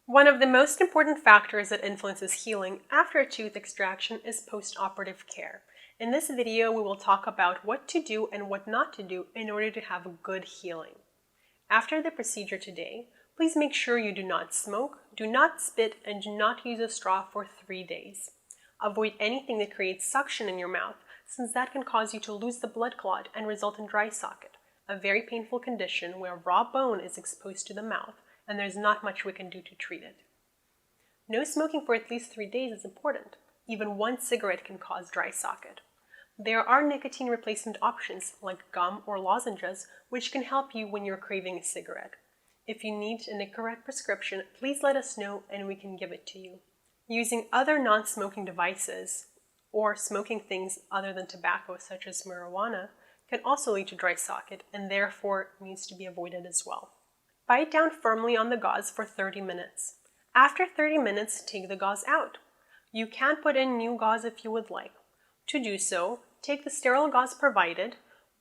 One of the most important factors that influences healing after a tooth extraction is post-operative care. In this video, we will talk about what to do and what not to do in order to have a good healing. After the procedure today, please make sure you do not smoke, do not spit, and do not use a straw for 3 days. Avoid anything that creates suction in your mouth, since that can cause you to lose the blood clot and result in dry socket, a very painful condition where raw bone is exposed to the mouth, and there's not much we can do to treat it. No smoking for at least 3 days is important. Even one cigarette can cause dry socket. There are nicotine replacement options like gum or lozenges, which can help you when you're craving a cigarette. If you need a correct prescription, please let us know and we can give it to you. Using other non-smoking devices or smoking things other than tobacco, such as marijuana, can also lead to dry socket and therefore needs to be avoided as well. Bite down firmly on the gauze for 30 minutes. After 30 minutes, take the gauze out. You can put in new gauze if you would like. To do so, take the sterile gauze provided,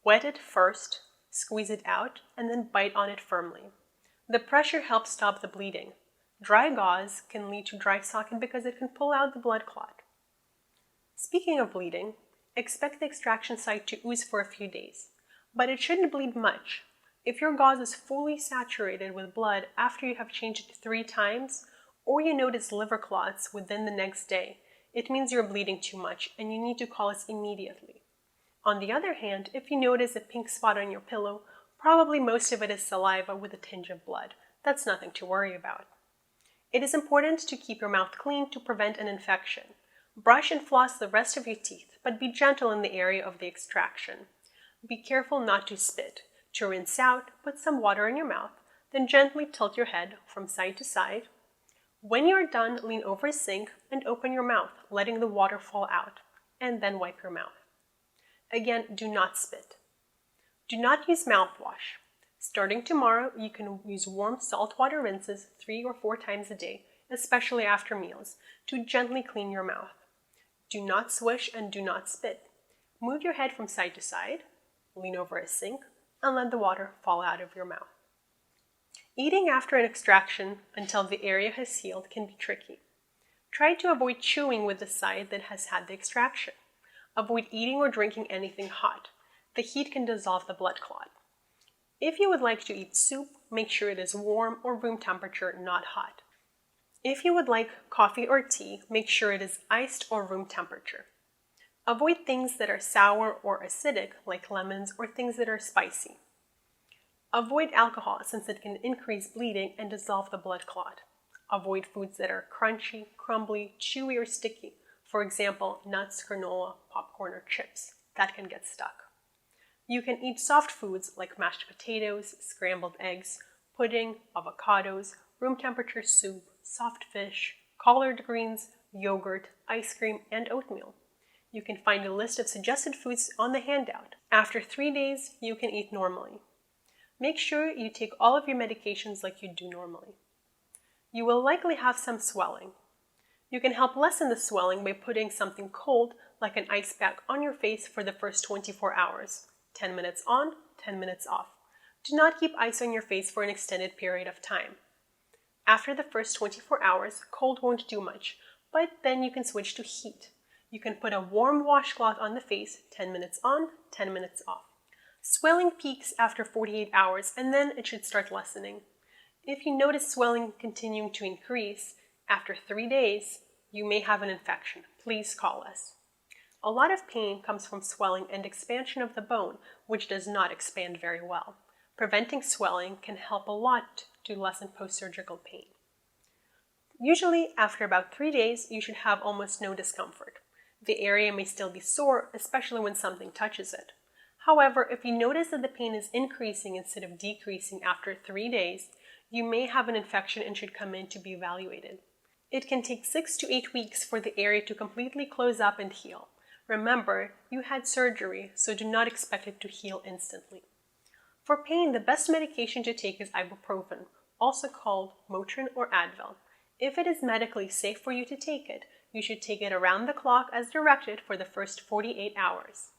wet it first, squeeze it out, and then bite on it firmly. The pressure helps stop the bleeding. Dry gauze can lead to dry socket because it can pull out the blood clot. Speaking of bleeding, expect the extraction site to ooze for a few days, but it shouldn't bleed much. If your gauze is fully saturated with blood after you have changed it 3 times, or you notice liver clots within the next day, it means you're bleeding too much and you need to call us immediately. On the other hand, if you notice a pink spot on your pillow, probably most of it is saliva with a tinge of blood. That's nothing to worry about. It is important to keep your mouth clean to prevent an infection. Brush and floss the rest of your teeth, but be gentle in the area of the extraction. Be careful not to spit. To rinse out, put some water in your mouth, then gently tilt your head from side to side. When you are done, lean over a sink and open your mouth, letting the water fall out, and then wipe your mouth. Again, do not spit. Do not use mouthwash. Starting tomorrow, you can use warm saltwater rinses 3 or 4 times a day, especially after meals, to gently clean your mouth. Do not swish and do not spit. Move your head from side to side, lean over a sink, and let the water fall out of your mouth. Eating after an extraction until the area has healed can be tricky. Try to avoid chewing with the side that has had the extraction. Avoid eating or drinking anything hot. The heat can dissolve the blood clot. If you would like to eat soup, make sure it is warm or room temperature, not hot. If you would like coffee or tea, make sure it is iced or room temperature. Avoid things that are sour or acidic, like lemons, or things that are spicy. Avoid alcohol, since it can increase bleeding and dissolve the blood clot. Avoid foods that are crunchy, crumbly, chewy, or sticky. For example, nuts, granola, popcorn, or chips. That can get stuck. You can eat soft foods like mashed potatoes, scrambled eggs, pudding, avocados, room temperature soup, soft fish, collard greens, yogurt, ice cream, and oatmeal. You can find a list of suggested foods on the handout. After 3 days, you can eat normally. Make sure you take all of your medications like you do normally. You will likely have some swelling. You can help lessen the swelling by putting something cold, like an ice pack, on your face for the first 24 hours. 10 minutes on, 10 minutes off. Do not keep ice on your face for an extended period of time. After the first 24 hours, cold won't do much, but then you can switch to heat. You can put a warm washcloth on the face, 10 minutes on, 10 minutes off. Swelling peaks after 48 hours and then it should start lessening. If you notice swelling continuing to increase after 3 days, you may have an infection. Please call us. A lot of pain comes from swelling and expansion of the bone, which does not expand very well. Preventing swelling can help a lot to lessen post-surgical pain. Usually, after about 3 days, you should have almost no discomfort. The area may still be sore, especially when something touches it. However, if you notice that the pain is increasing instead of decreasing after 3 days, you may have an infection and should come in to be evaluated. It can take 6 to 8 weeks for the area to completely close up and heal. Remember, you had surgery, so do not expect it to heal instantly. For pain, the best medication to take is ibuprofen, also called Motrin or Advil. If it is medically safe for you to take it, you should take it around the clock as directed for the first 48 hours.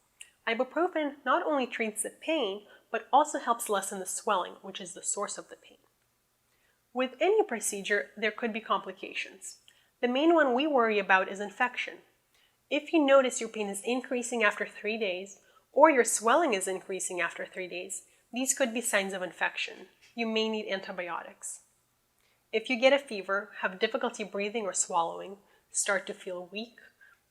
Ibuprofen not only treats the pain, but also helps lessen the swelling, which is the source of the pain. With any procedure, there could be complications. The main one we worry about is infection. If you notice your pain is increasing after 3 days, or your swelling is increasing after 3 days, these could be signs of infection. You may need antibiotics. If you get a fever, have difficulty breathing or swallowing, start to feel weak,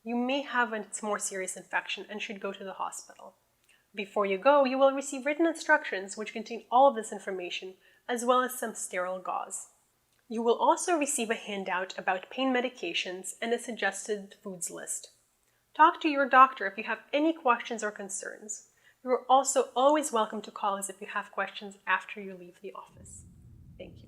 you may have a more serious infection and should go to the hospital. Before you go, you will receive written instructions which contain all of this information, as well as some sterile gauze. You will also receive a handout about pain medications and a suggested foods list. Talk to your doctor if you have any questions or concerns. You are also always welcome to call us if you have questions after you leave the office. Thank you.